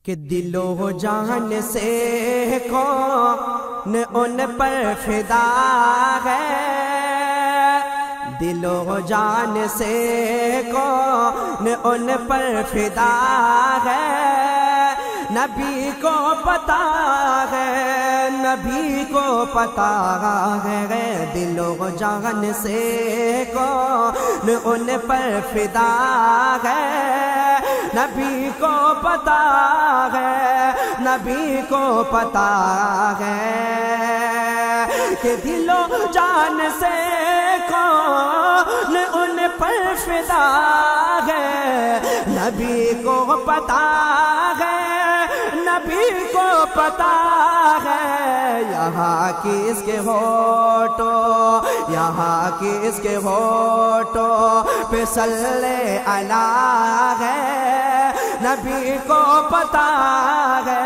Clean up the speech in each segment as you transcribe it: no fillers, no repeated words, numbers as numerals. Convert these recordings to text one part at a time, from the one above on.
کہ دل و جان سے کون ان پر فدا ہے، دل و جان سے کون ان پر فدا ہے، نبی کو پتا ہے، نبی کو پتا ہے، دل و جان سے کون ان پر فدا ہے، نبی کو پتا ہے، نبی کو پتا ہے کہ دل و جان سے کون ان پر فدا ہے، نبی کو پتا ہے، نبی کو پتا ہے، یہاں کس کے ہونٹوں، یہاں کس کے ہونٹوں پہ صلی اللہ ہے، نبی کو پتا ہے،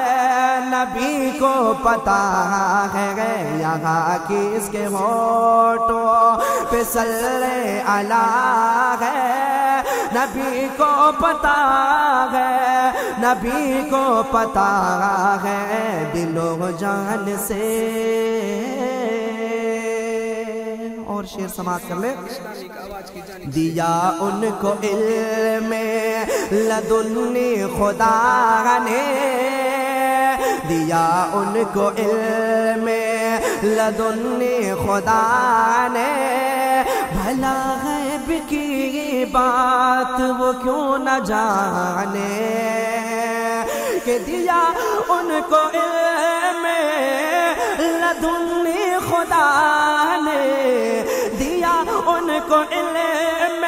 نبی کو پتا ہے، یہاں کس کے ہونٹوں پہ صلی اللہ ہے، نبی کو پتا ہے، نبی کو پتا ہے، دل و جان سے۔ اور شعر سماعت کر لیں۔ دیا ان کو علم لدنی خدا نے، دیا ان کو علم لدنی خدا نے، بھلا غیب کی بات وہ کیوں نہ جانے، کہ دیا ان کو علم لدنی خدا نے، دیا ان کو علم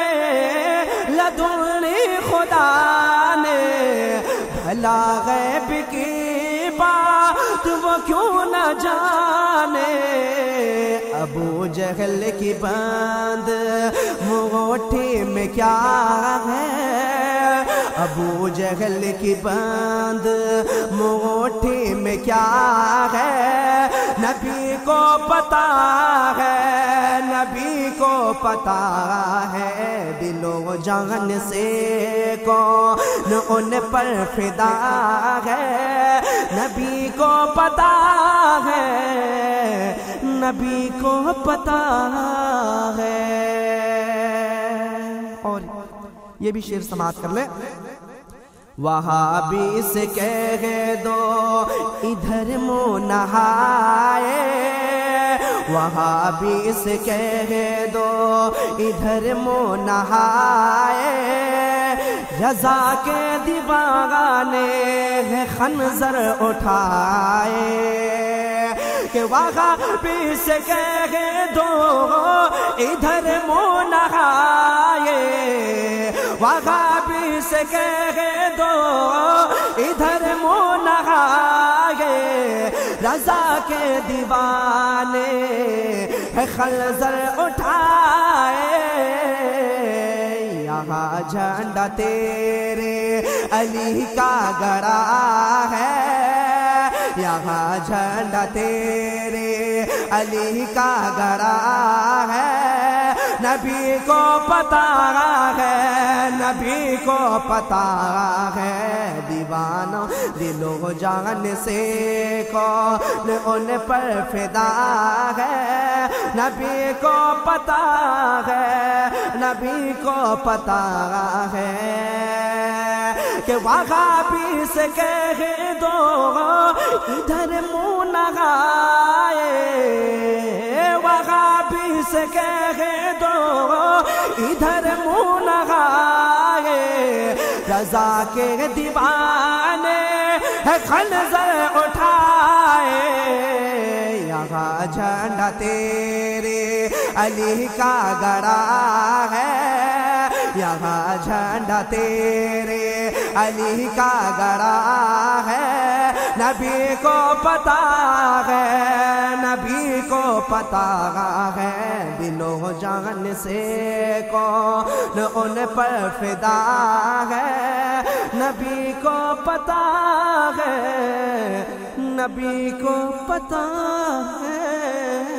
لدنی خدا نے، بھلا غیب کی بات وہ کیوں نہ جانے، ابو جہل کی بند مٹھی میں کیا ہے، ابو جہل کی بند مٹھی میں کیا ہے، نبی کو پتا ہے، نبی کو پتا ہے، دل و جان سے کون ان پر فدا ہے، نبی کو پتا ہے، نبی کو پتا ہے۔ اور یہ بھی شعر سماعت کر لیں۔ وہابی سے کہہ دو ادھر منہ نہائے، وہابی سے کہہ دو ادھر منہ نہائے، رضا کے دیوانے خنجر اٹھائے، کہ وہابی سے کہہ دو ادھر منہ نہائے، وہابی سے کہہ دو ادھر منہ نہائے، رضا کے دیوانے خنجر اٹھائے، یہاں جھنڈا تیرے علی کا گڑا ہے، یہاں جھنڈا تیرے علی کا گڑا ہے، نبی کو پتا ہے، نبی کو پتا ہے، دیوانہ دل و جان سے کون ان پر فدا ہے، نبی کو پتا ہے، نبی کو پتا ہے، کہ وہابی سے کہہ دو ادھر منہ نہائے، وہابی سے کہہ دو ادھر منہ نہائے، رضا کے دیوانے خنجر اٹھائے، یہاں جھنڈا تیرے علی کا گڑا ہے، یہاں جھنڈا تیرے علی کا گڑا ہے، نبی کو پتا ہے، نبی کو پتا ہے، دل و جان سے کون ان پر فدا ہے، نبی کو پتا ہے، نبی کو پتا ہے۔